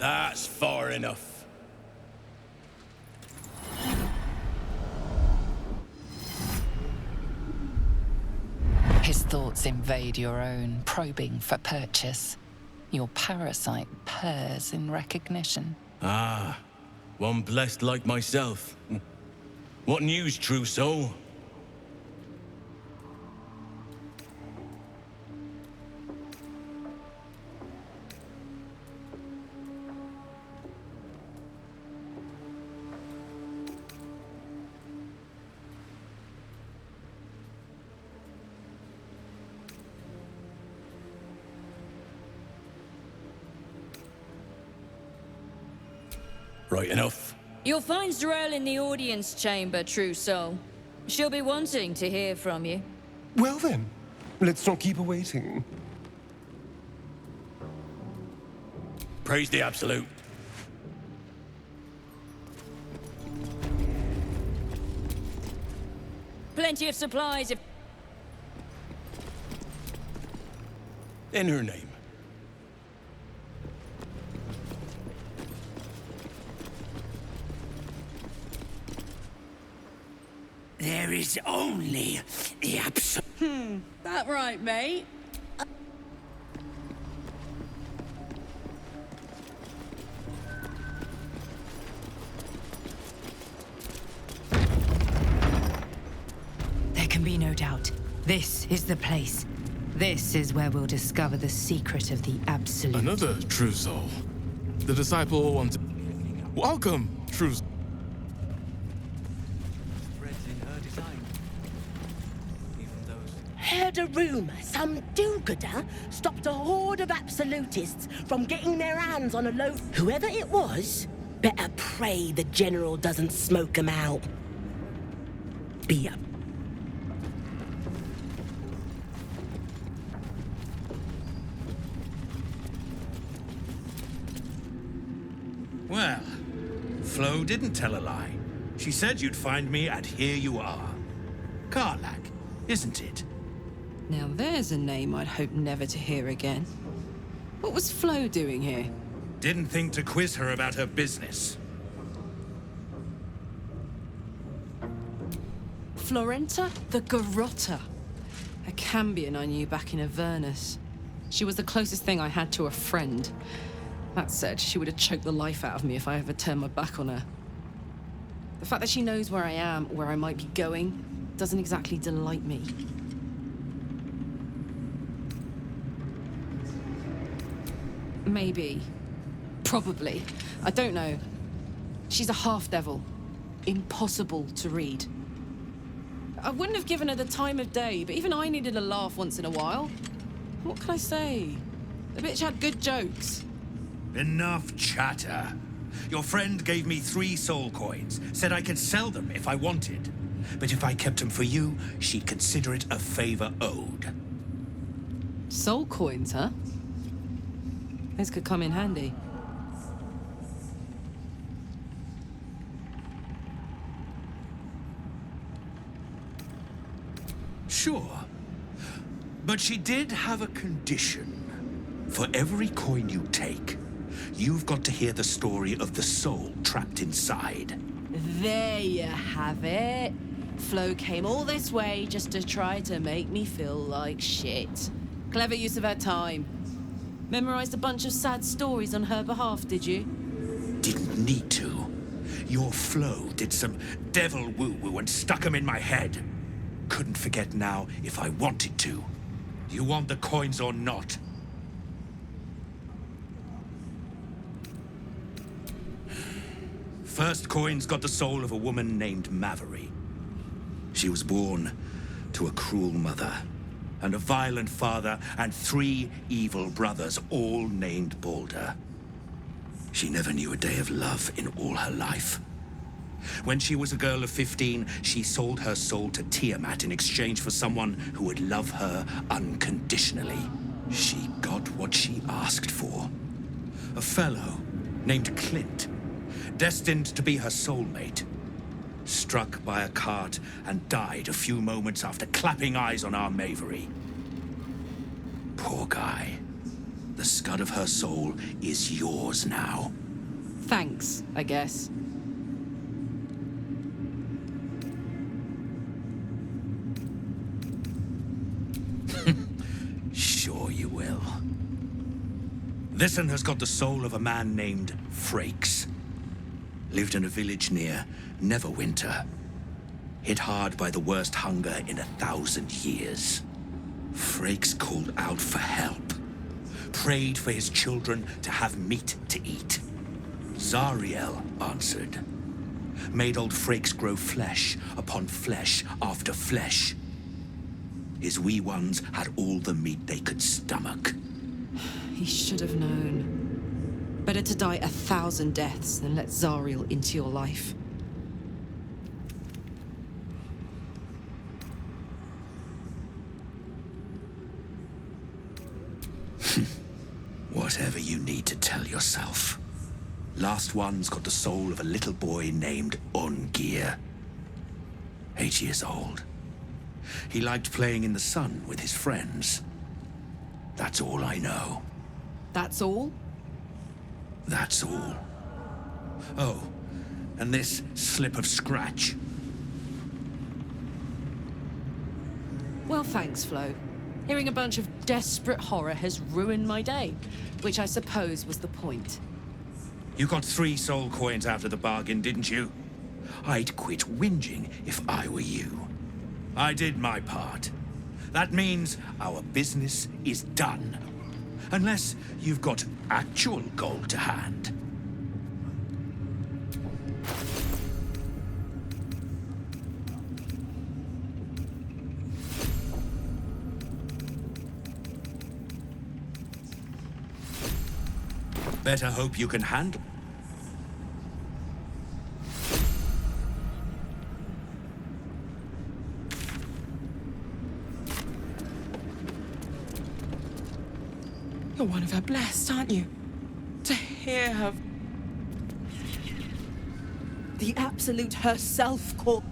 That's far enough. His thoughts invade your own, probing for purchase. Your parasite purrs in recognition. Ah, one blessed like myself. What news, true soul? Right enough. You'll find Z'rell in the audience chamber, true soul. She'll be wanting to hear from you. Well then, let's not keep her waiting. Praise the Absolute. Plenty of supplies if... In her name. There is only the absolute. That right, mate? There can be no doubt. This is the place. This is where we'll discover the secret of the Absolute. Another true soul. The disciple wants... Welcome, true soul. Heard a rumor some do-gooder stopped a horde of absolutists from getting their hands on a loaf. Whoever it was, better pray the general doesn't smoke 'em out. Be up. Well, Flo didn't tell a lie. She said you'd find me, and here you are. Karlach, isn't it? Now there's a name I'd hope never to hear again. What was Flo doing here? Didn't think to quiz her about her business. Florenta the Garrotta. A Cambion I knew back in Avernus. She was the closest thing I had to a friend. That said, she would have choked the life out of me if I ever turned my back on her. The fact that she knows where I am, where I might be going, doesn't exactly delight me. Maybe. Probably. I don't know. She's a half-devil. Impossible to read. I wouldn't have given her the time of day, but even I needed a laugh once in a while. What can I say? The bitch had good jokes. Enough chatter. Your friend gave me 3 soul coins, said I could sell them if I wanted. But if I kept them for you, she'd consider it a favor owed. Soul coins, huh? This could come in handy. Sure. But she did have a condition. For every coin you take, you've got to hear the story of the soul trapped inside. There you have it. Flo came all this way just to try to make me feel like shit. Clever use of her time. Memorized a bunch of sad stories on her behalf, did you? Didn't need to. Your Flo did some devil woo-woo and stuck 'em in my head. Couldn't forget now if I wanted to. You want the coins or not? First coins got the soul of a woman named Mavery. She was born to a cruel mother, and a violent father, and 3 evil brothers, all named Baldur. She never knew a day of love in all her life. When she was a girl of 15, she sold her soul to Tiamat in exchange for someone who would love her unconditionally. She got what she asked for. A fellow named Clint, destined to be her soulmate, struck by a cart and died a few moments after clapping eyes on our Mavery. Poor guy. The scud of her soul is yours now. Thanks, I guess. Sure you will. This'n has got the soul of a man named Frakes. Lived in a village near Neverwinter. Hit hard by the worst hunger in 1,000 years. Frakes called out for help. Prayed for his children to have meat to eat. Zariel answered. Made old Frakes grow flesh upon flesh after flesh. His wee ones had all the meat they could stomach. He should have known. Better to die 1,000 deaths than let Zariel into your life. Whatever you need to tell yourself. Last one's got the soul of a little boy named Ungir. 8 years old. He liked playing in the sun with his friends. That's all I know. That's all? That's all. Oh, and this slip of scratch. Well, thanks, Flo. Hearing a bunch of desperate horror has ruined my day, which I suppose was the point. You got 3 soul coins out of the bargain, didn't you? I'd quit whinging if I were you. I did my part. That means our business is done. Unless you've got actual gold to hand. Better hope you can handle. You're one of her blessed, aren't you? To hear her... The Absolute herself called...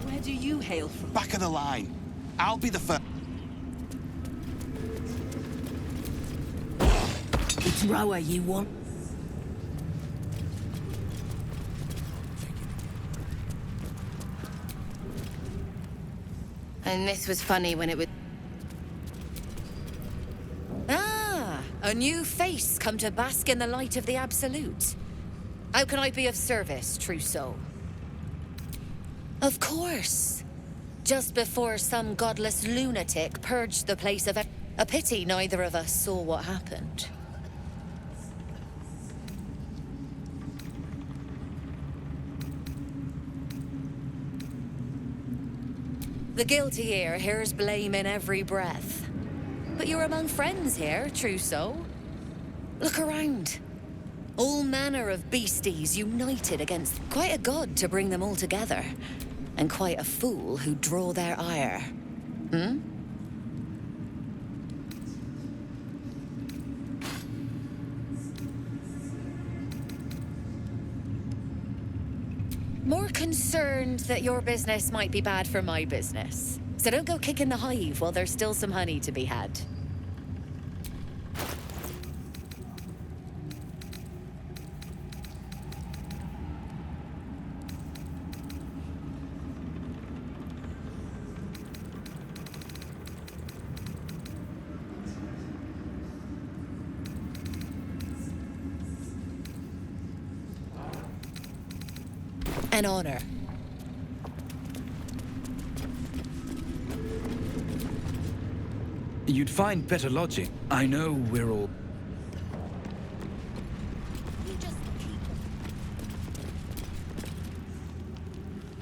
Where do you hail from? Back of the line. I'll be the first. It's Roa you want. And this was funny when it was... Ah, a new face come to bask in the light of the Absolute. How can I be of service, true soul? Of course. Just before some godless lunatic purged the place of... A pity neither of us saw what happened. The guilty here hears blame in every breath. But you're among friends here, true soul. Look around. All manner of beasties united against quite a god to bring them all together. And quite a fool who draw their ire. Hmm? More concerned that your business might be bad for my business. So don't go kicking the hive while there's still some honey to be had. An honor. You'd find better lodging. I know we're all...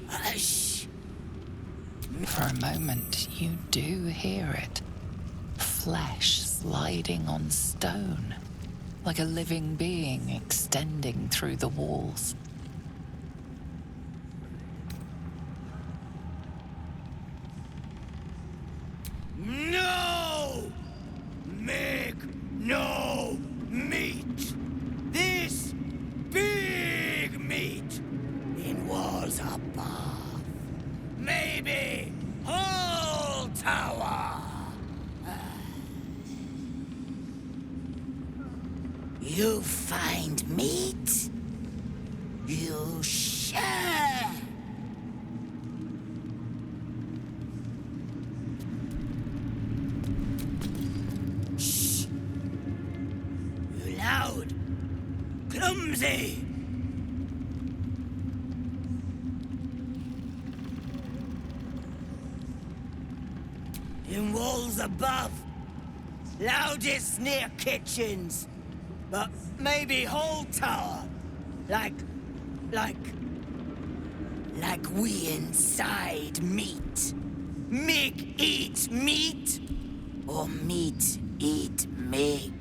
Hush! For a moment, you do hear it. Flesh sliding on stone, like a living being extending through the walls. No! Make no meat! This big meat in walls above. Maybe whole tower. You find meat? You share? Shh! You loud! Clumsy! In walls above, loudest near kitchens, but maybe whole tower, like we inside meat. Mig eat meat, or meat eat Mig.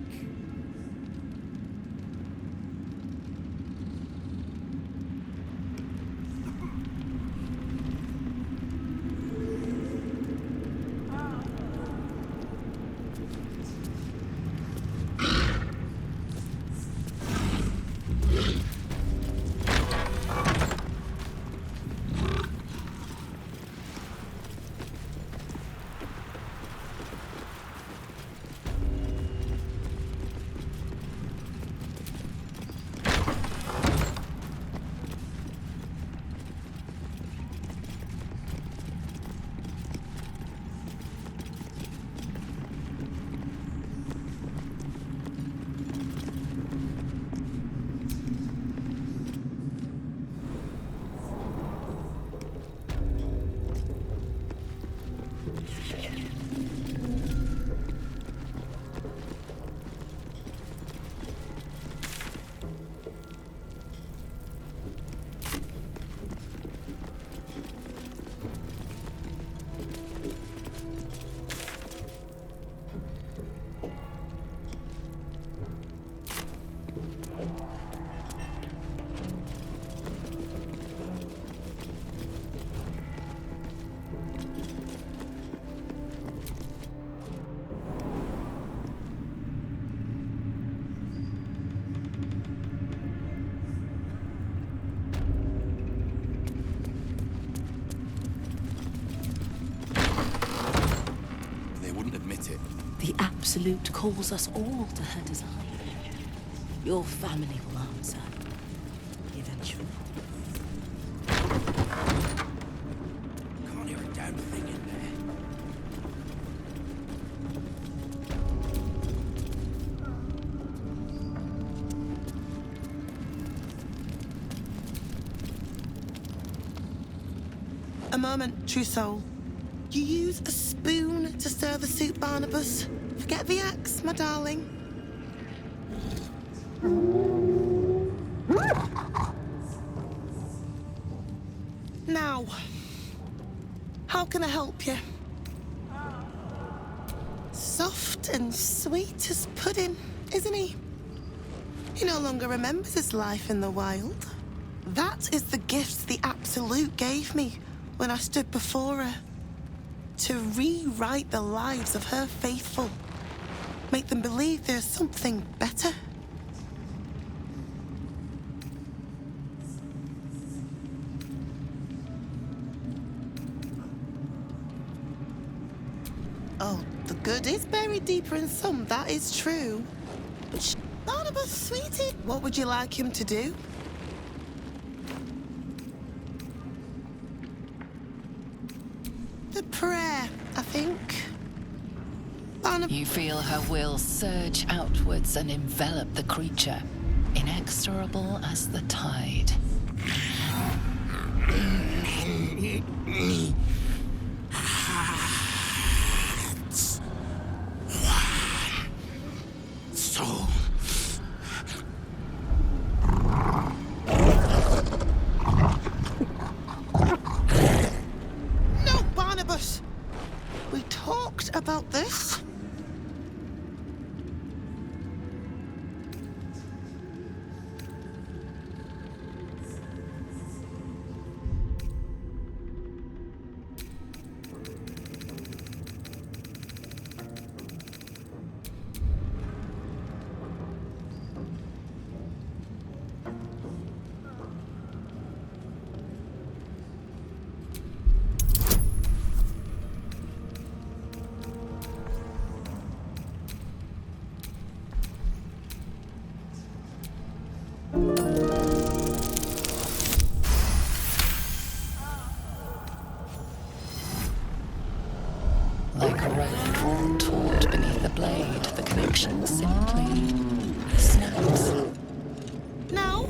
The Absolute calls us all to her design. Your family will answer. Eventually. Can't hear a damn thing in there. A moment, true soul. You use a spoon to stir the soup, Barnabas. Forget the axe, my darling. Now, how can I help you? Soft and sweet as pudding, isn't he? He no longer remembers his life in the wild. That is the gift the Absolute gave me when I stood before her. To rewrite the lives of her faithful. Make them believe there's something better. Oh, the good is buried deeper in some, that is true. But Barnabas, sweetie, what would you like him to do? The prayer, I think. You feel her will surge outwards and envelop the creature, inexorable as the tide. Soul. No, Barnabas! We talked about this. simply snaps. No.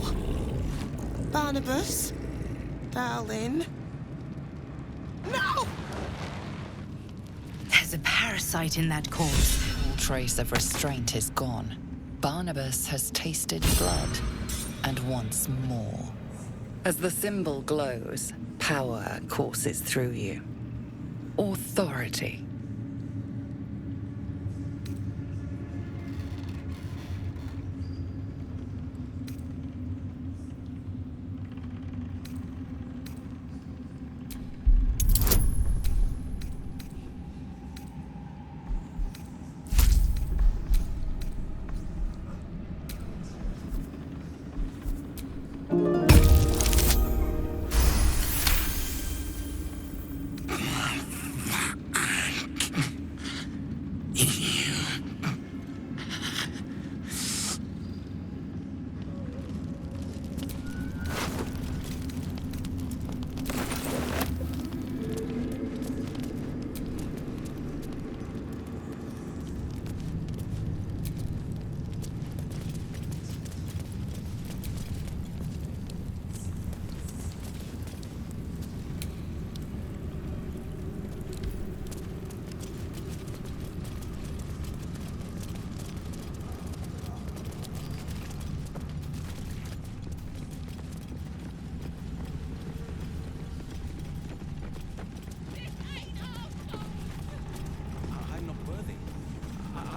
Barnabas, darling. No! There's a parasite in that corpse. All trace of restraint is gone. Barnabas has tasted blood, and wants more. As the symbol glows, power courses through you. Authority.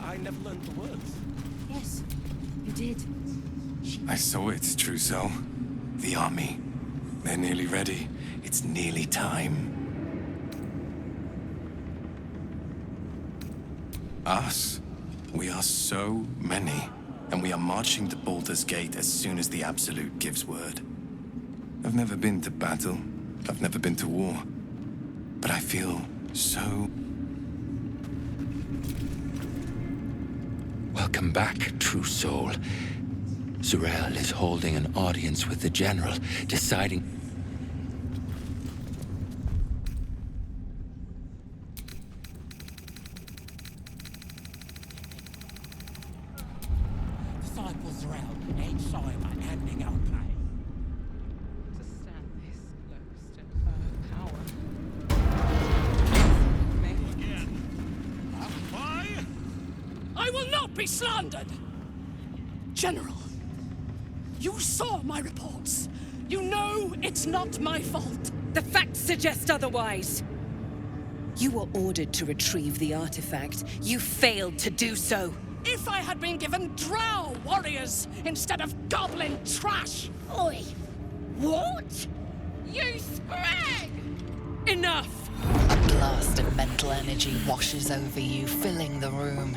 I never learned the words. Yes, you did. I saw it, Trousseau. The army. They're nearly ready. It's nearly time. Us? We are so many. And we are marching to Baldur's Gate as soon as the Absolute gives word. I've never been to battle. I've never been to war. But I feel so... Welcome back, true soul. Z'rell is holding an audience with the General, deciding... Disciple Z'rell ain't shy about handing out pay. To stand this close to her power. Me. Why? I will not be slandered! General, you saw my reports. You know it's not my fault. The facts suggest otherwise. You were ordered to retrieve the artifact. You failed to do so. If I had been given drow warriors instead of goblin trash! Oi! What? You scrag! Enough! A blast of mental energy washes over you, filling the room.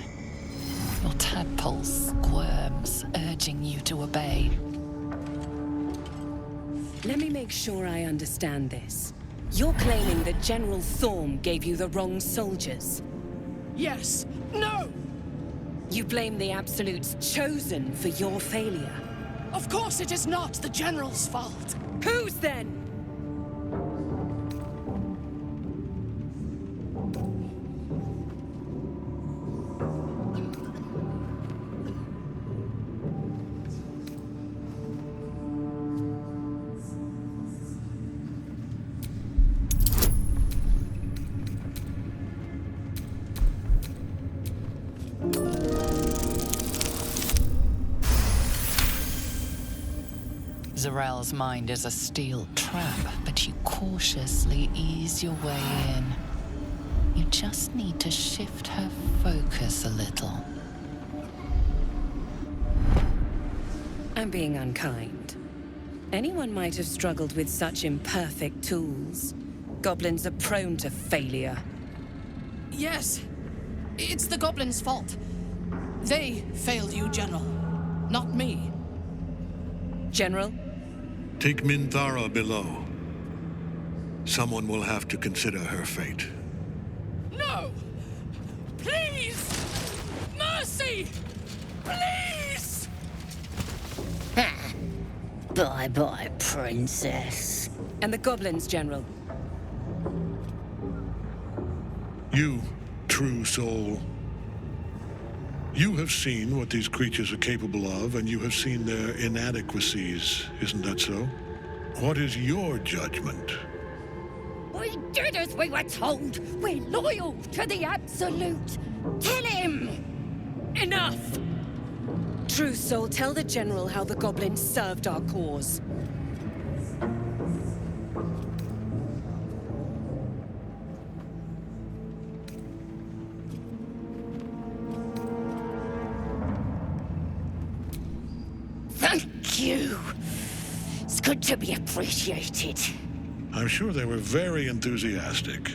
Your tadpole squirms, urging you to obey. Let me make sure I understand this. You're claiming that General Thorm gave you the wrong soldiers. Yes. No! You blame the Absolute's Chosen for your failure. Of course it is not the General's fault. Whose then? Z'rell's mind is a steel trap, but you cautiously ease your way in. You just need to shift her focus a little. I'm being unkind. Anyone might have struggled with such imperfect tools. Goblins are prone to failure. Yes. It's the goblins' fault. They failed you, General. Not me. General? Take Minthara below. Someone will have to consider her fate. No! Please! Mercy! Please! Bye-bye, princess. And the goblins, General? You, true soul. You have seen what these creatures are capable of, and you have seen their inadequacies, isn't that so? What is your judgment? We did as we were told. We're loyal to the Absolute. Tell him! Enough! True Soul, tell the General how the goblins served our cause. Thank you. It's good to be appreciated. I'm sure they were very enthusiastic.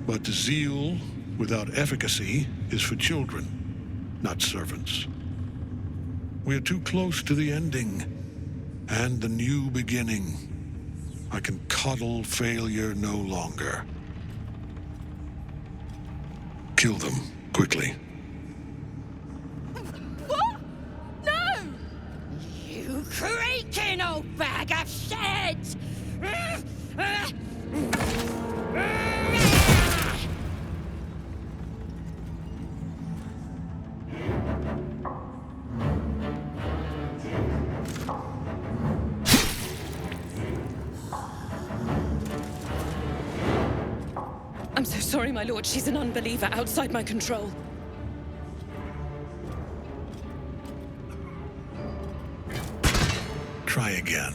But zeal without efficacy is for children, not servants. We are too close to the ending and the new beginning. I can coddle failure no longer. Kill them, quickly. What? No! You creaking old bag of shit! I'm so sorry, my lord. She's an unbeliever outside my control. Try again.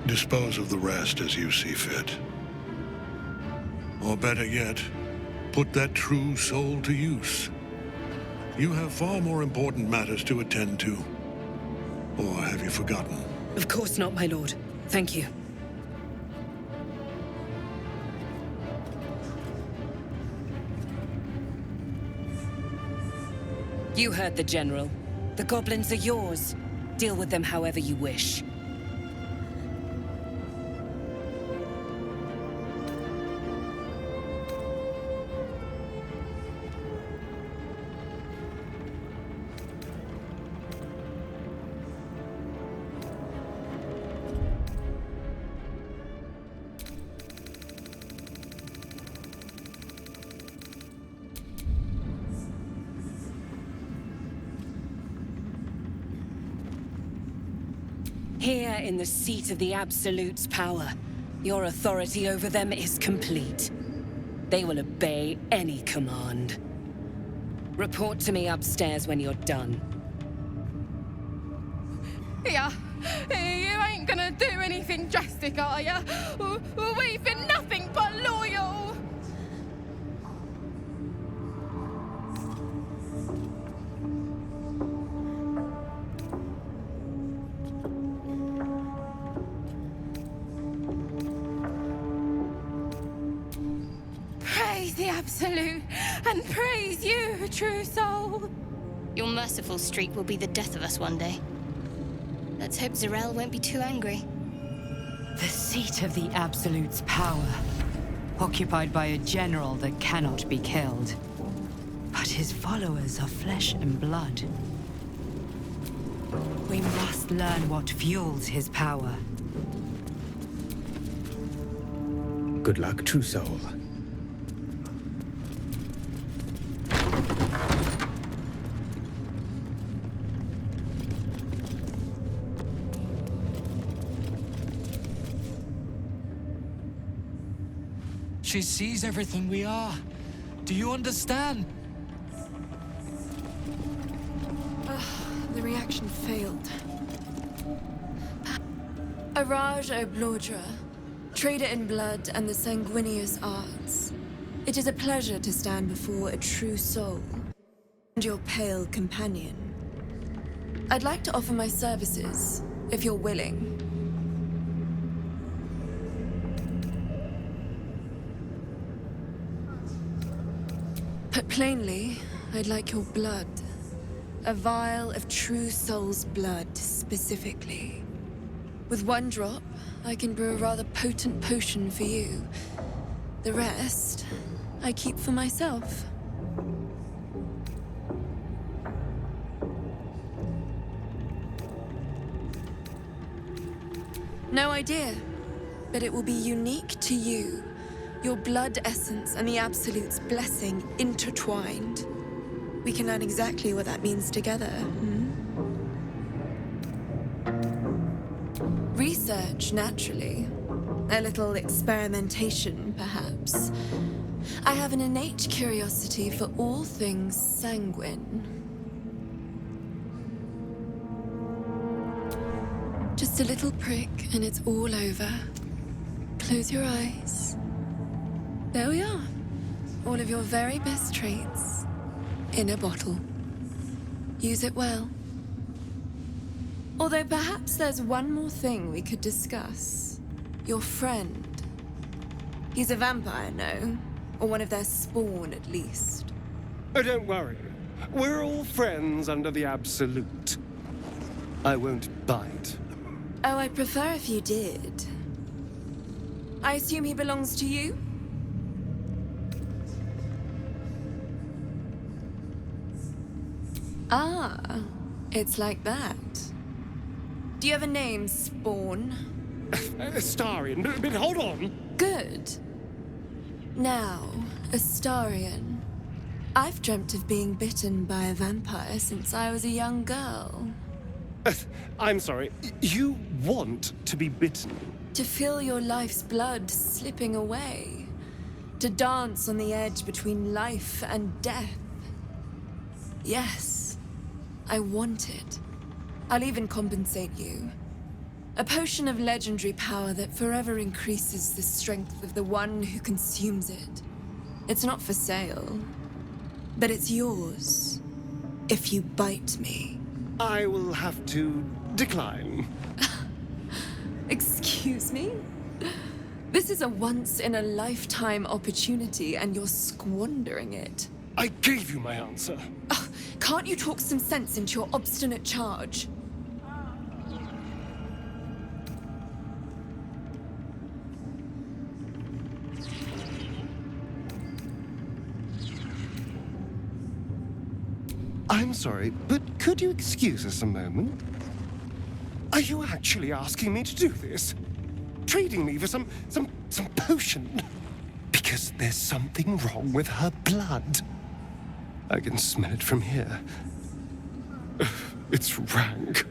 Dispose of the rest as you see fit. Or better yet, put that true soul to use. You have far more important matters to attend to. Or have you forgotten? Of course not, my lord. Thank you. You heard the General. The goblins are yours. Deal with them however you wish. Here in the seat of the Absolute's power, your authority over them is complete. They will obey any command. Report to me upstairs when you're done. Yeah, you ain't gonna do anything drastic, are ya? We've been nothing but loyal! Praise the Absolute, and praise you, True Soul! Your merciful streak will be the death of us one day. Let's hope Zarel won't be too angry. The seat of the Absolute's power, occupied by a general that cannot be killed. But his followers are flesh and blood. We must learn what fuels his power. Good luck, True Soul. She sees everything we are. Do you understand? The reaction failed. Araj Oblodra, trader in blood and the sanguineous arts. It is a pleasure to stand before a true soul and your pale companion. I'd like to offer my services, if you're willing. Put plainly, I'd like your blood. A vial of true soul's blood, specifically. With one drop, I can brew a rather potent potion for you. The rest, I keep for myself. No idea, but it will be unique to you. Your blood essence and the Absolute's blessing intertwined. We can learn exactly what that means together. Research, naturally. A little experimentation, perhaps. I have an innate curiosity for all things sanguine. Just a little prick and it's all over. Close your eyes. There we are. All of your very best traits in a bottle. Use it well. Although perhaps there's one more thing we could discuss. Your friend. He's a vampire, no? Or one of their spawn, at least. Oh, don't worry. We're all friends under the Absolute. I won't bite. Oh, I'd prefer if you did. I assume he belongs to you? Ah, it's like that. Do you have a name, Spawn? Astarion, but hold on. Good. Now, Astarion. I've dreamt of being bitten by a vampire since I was a young girl. I'm sorry, you want to be bitten? To feel your life's blood slipping away. To dance on the edge between life and death. Yes, I want it. I'll even compensate you. A potion of legendary power that forever increases the strength of the one who consumes it. It's not for sale, but it's yours if you bite me. I will have to decline. Excuse me? This is a once-in-a-lifetime opportunity, and you're squandering it. I gave you my answer. Can't you talk some sense into your obstinate charge? I'm sorry, but could you excuse us a moment? Are you actually asking me to do this? Trading me for some potion? Because there's something wrong with her blood. I can smell it from here. It's rank.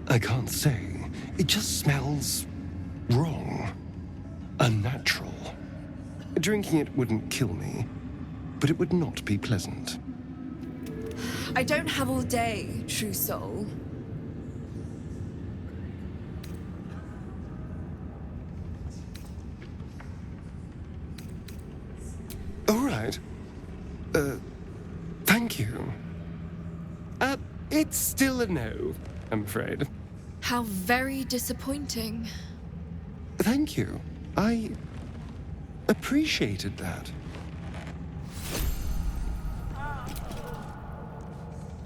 I can't say. It just smells wrong. Unnatural. Drinking it wouldn't kill me, but it would not be pleasant. I don't have all day, true soul. All right. Thank you. It's still a no, I'm afraid. How very disappointing. Thank you. I appreciated that.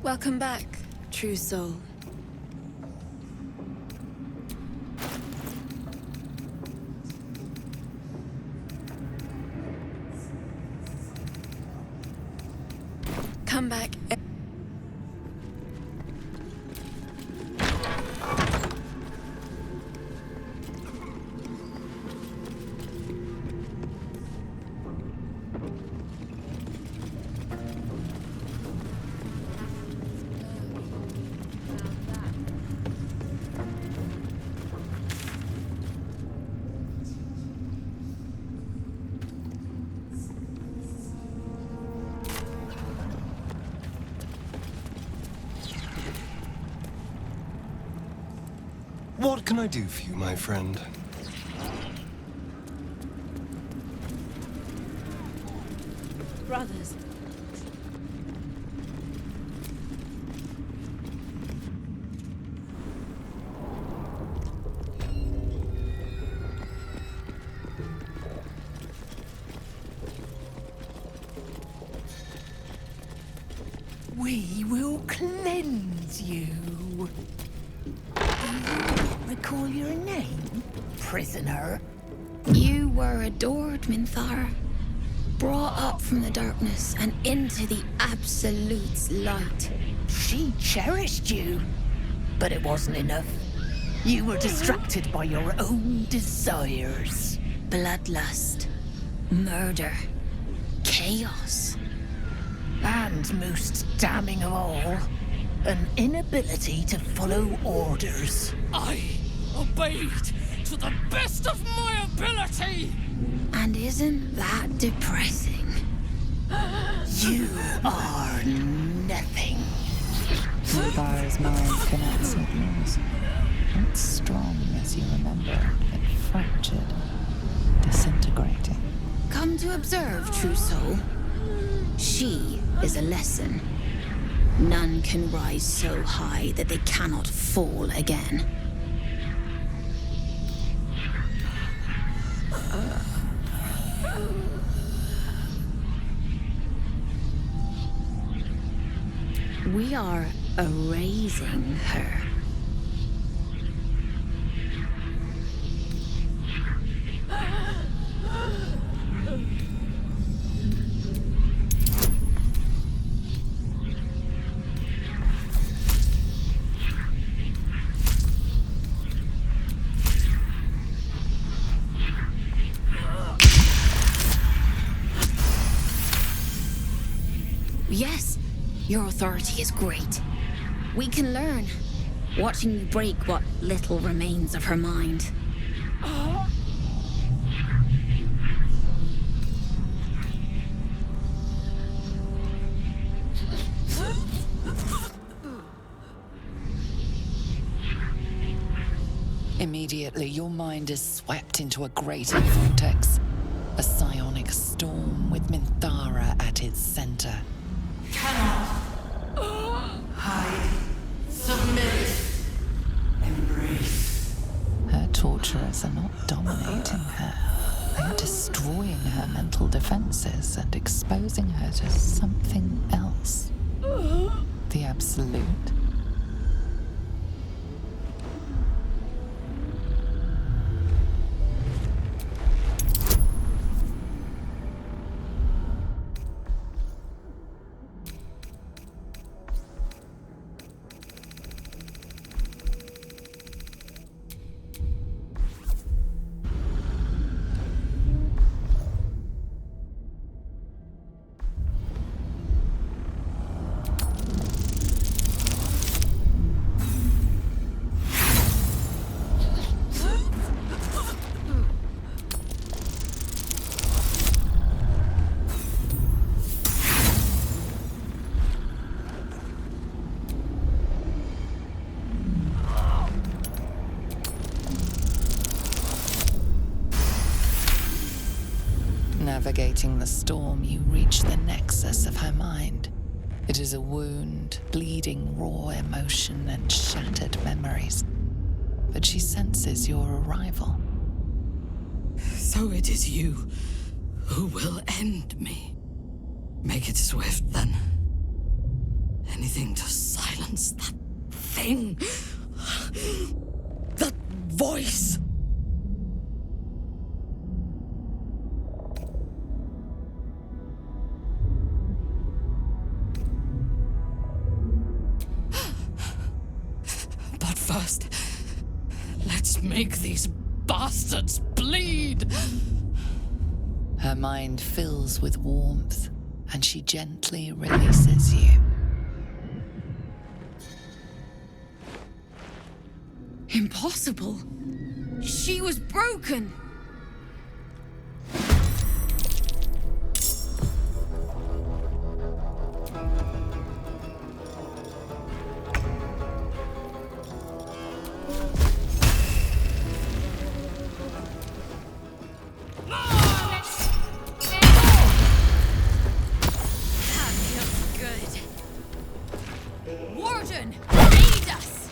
Welcome back, true soul. Come back. What can I do for you, my friend? Brothers. We will cleanse it's you. Recall your name, prisoner? You were adored, Minthara. Brought up from the darkness and into the Absolute's light. She cherished you, but it wasn't enough. You were distracted by your own desires. Bloodlust, murder, chaos. And most damning of all, an inability to follow orders. I obeyed to the best of my ability! And isn't that depressing? You are nothing. Rubara's mind connects with yours. Not strong as you remember, but fractured, disintegrating. Come to observe, true soul. She is a lesson. None can rise so high that they cannot fall again. We are erasing her. Yes, your authority is great. We can learn, watching you break what little remains of her mind. Immediately, your mind is swept into a greater vortex. A psionic storm with Minthara at its center. Hide. Submit. Embrace. Her torturers are not dominating her. They are destroying her mental defenses and exposing her to something else. The Absolute. Navigating the storm, you reach the nexus of her mind. It is a wound, bleeding raw emotion and shattered memories. But she senses your arrival. So it is you who will end me. Make it swift, then. Anything to silence that thing. That voice. But first, let's make these bastards bleed! Her mind fills with warmth, and she gently releases you. Impossible. She was broken. Warden, aid us!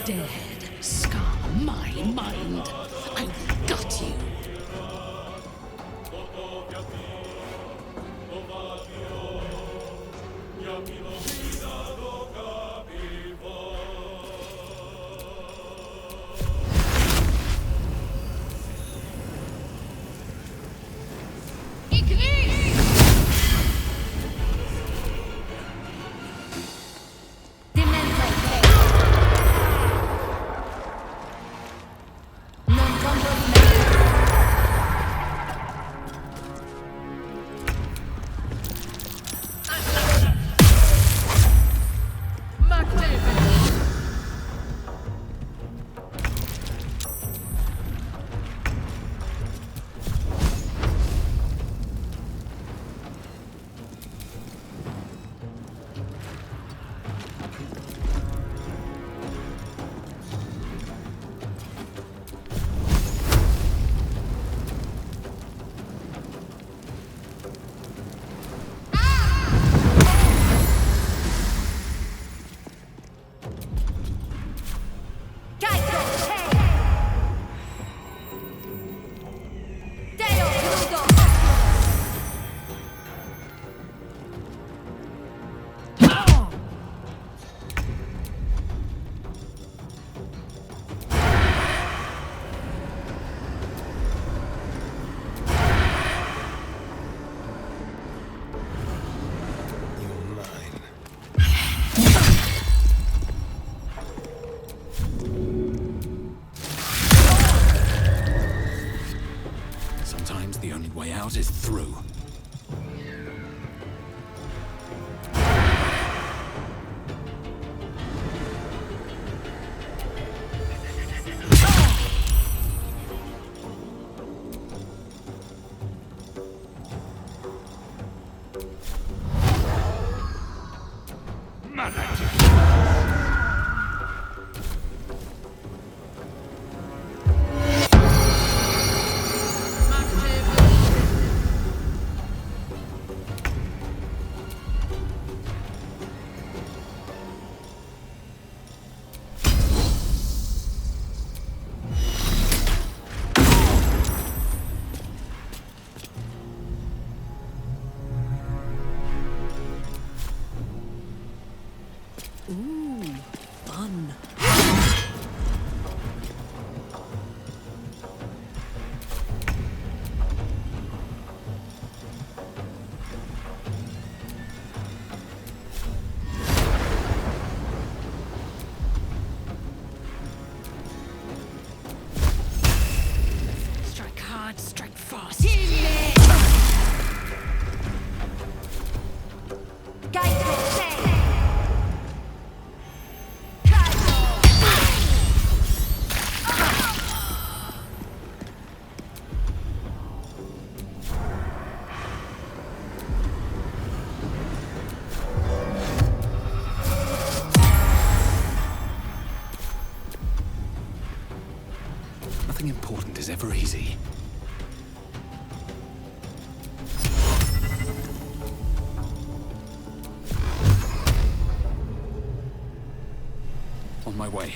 dared scar my mind, I got you. The only way out is through. Nothing important is ever easy. On my way.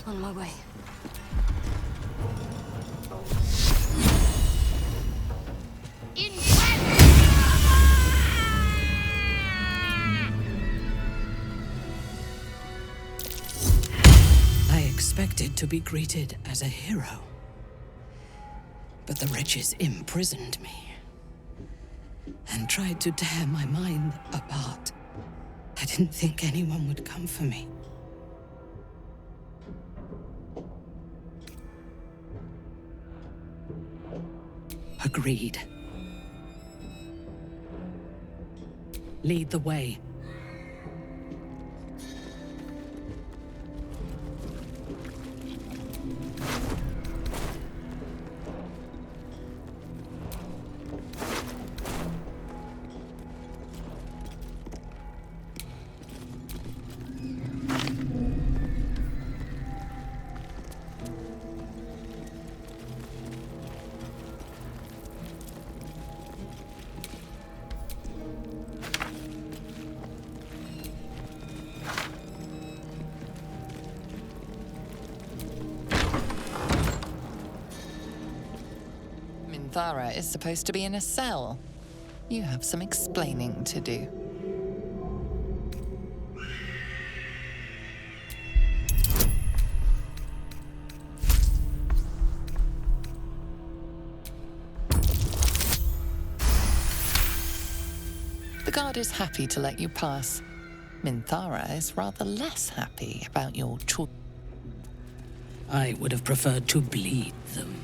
On my way. I expected to be greeted as a hero. But the wretches imprisoned me and tried to tear my mind apart. I didn't think anyone would come for me. Agreed. Lead the way. Minthara is supposed to be in a cell. You have some explaining to do. The guard is happy to let you pass. Minthara is rather less happy about your choice. I would have preferred to bleed them.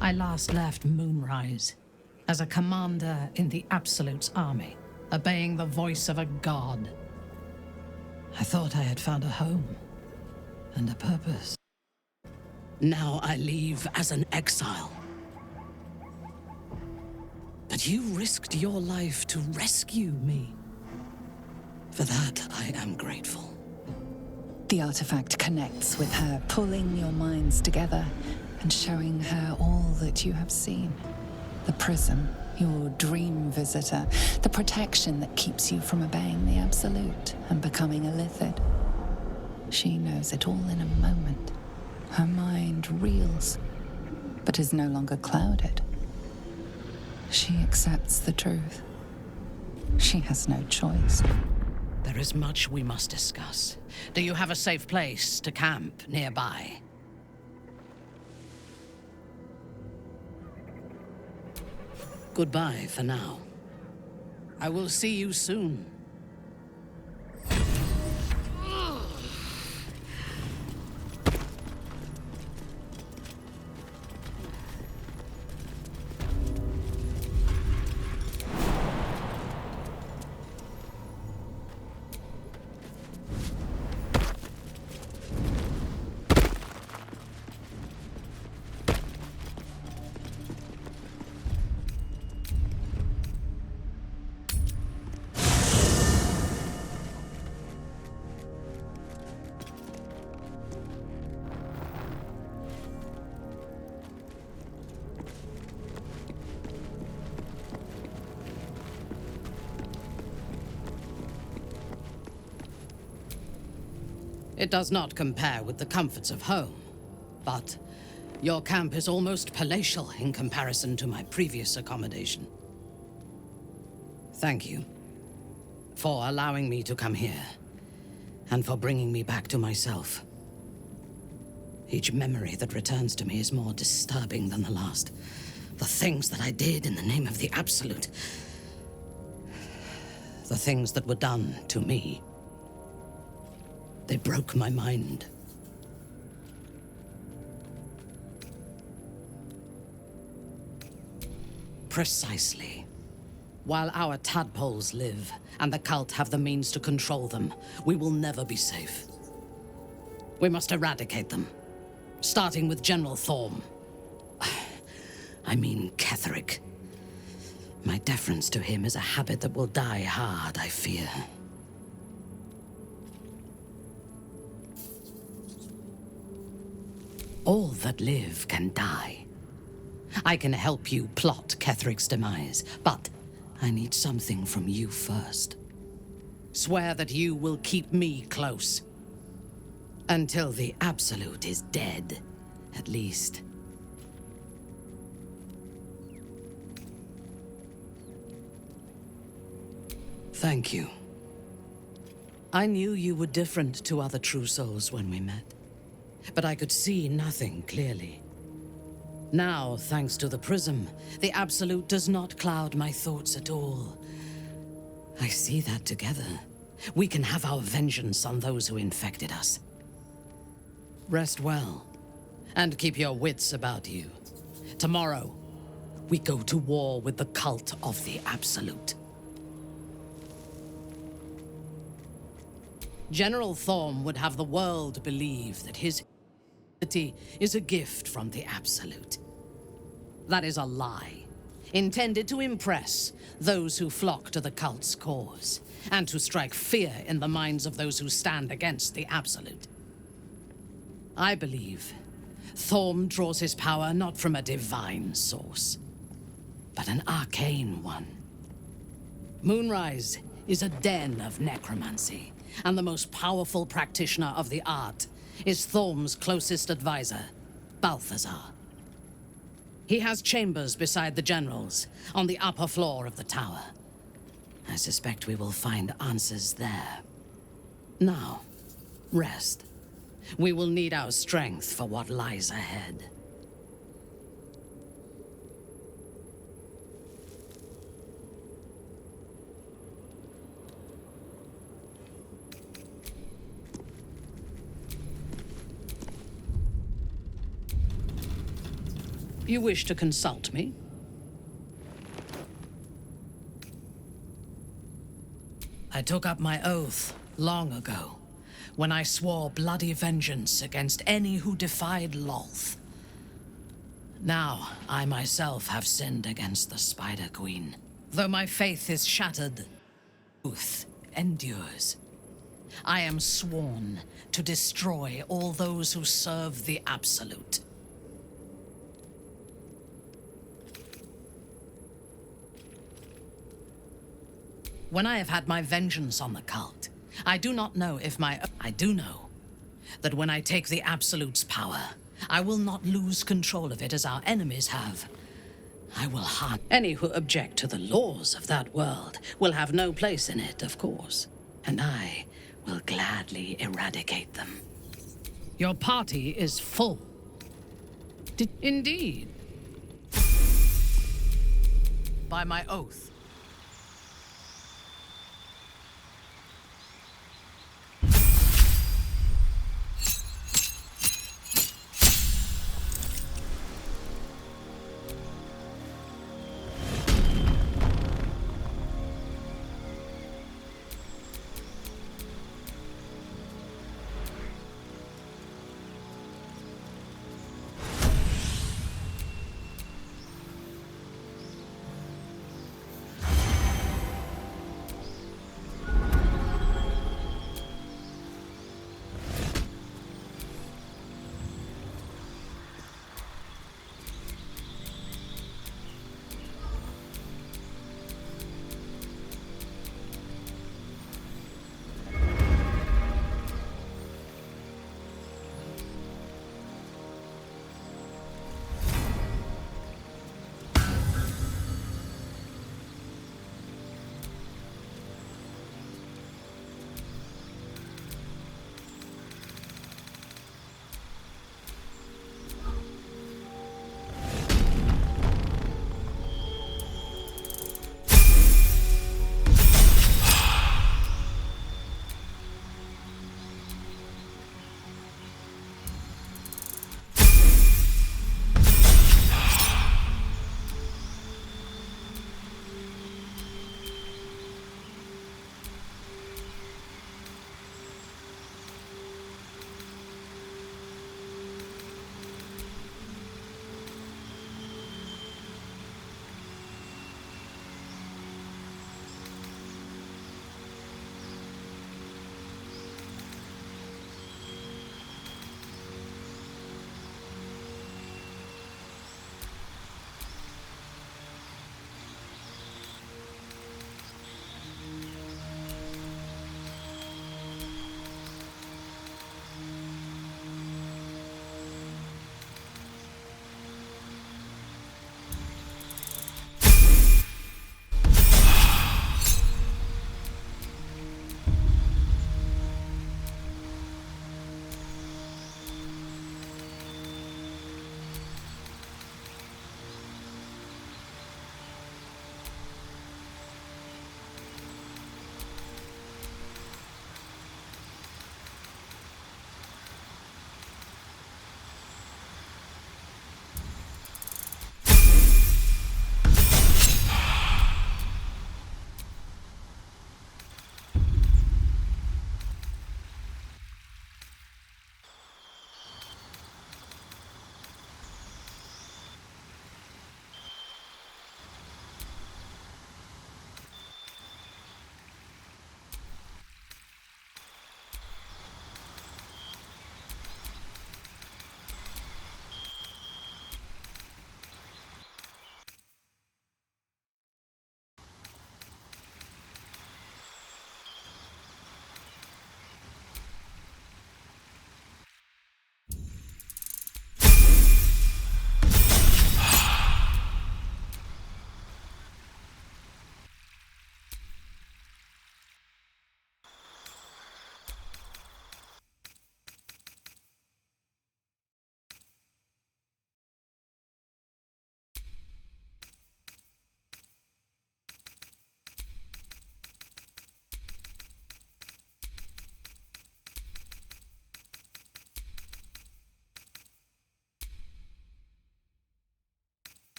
I last left Moonrise as a commander in the Absolute's army, obeying the voice of a god. I thought I had found a home and a purpose. Now I leave as an exile. But you risked your life to rescue me. For that, I am grateful. The artifact connects with her, pulling your minds together and showing her all that you have seen. The prism, your dream visitor, the protection that keeps you from obeying the Absolute and becoming a Lithid. She knows it all in a moment. Her mind reels, but is no longer clouded. She accepts the truth. She has no choice. There is much we must discuss. Do you have a safe place to camp nearby? Goodbye for now. I will see you soon. It does not compare with the comforts of home, but your camp is almost palatial in comparison to my previous accommodation. Thank you for allowing me to come here, and for bringing me back to myself. Each memory that returns to me is more disturbing than the last. The things that I did in the name of the Absolute. The things that were done to me. They broke my mind. Precisely. While our tadpoles live, and the cult have the means to control them, we will never be safe. We must eradicate them, starting with General Thorm. I mean Kheteric. My deference to him is a habit that will die hard, I fear. All that live can die. I can help you plot Ketheric's demise, but I need something from you first. Swear that you will keep me close. Until the Absolute is dead, at least. Thank you. I knew you were different to other true souls when we met, but I could see nothing clearly. Now, thanks to the prism, the Absolute does not cloud my thoughts at all. I see that together, we can have our vengeance on those who infected us. Rest well, and keep your wits about you. Tomorrow, we go to war with the cult of the Absolute. General Thorm would have the world believe that his ability is a gift from the Absolute. That is a lie, intended to impress those who flock to the cult's cause, and to strike fear in the minds of those who stand against the Absolute. I believe Thorm draws his power not from a divine source, but an arcane one. Moonrise is a den of necromancy, and the most powerful practitioner of the art is Thorm's closest advisor, Balthazar. He has chambers beside the generals, on the upper floor of the tower. I suspect we will find answers there. Now, rest. We will need our strength for what lies ahead. You wish to consult me? I took up my oath long ago, when I swore bloody vengeance against any who defied Lolth. Now, I myself have sinned against the Spider Queen. Though my faith is shattered, truth endures. I am sworn to destroy all those who serve the Absolute. When I have had my vengeance on the cult, I do not know if I do know that when I take the Absolute's power, I will not lose control of it as our enemies have. I will harm any who object to the laws of that world will have no place in it, of course, and I will gladly eradicate them. Your party is full. Indeed. By my oath.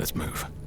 Let's move.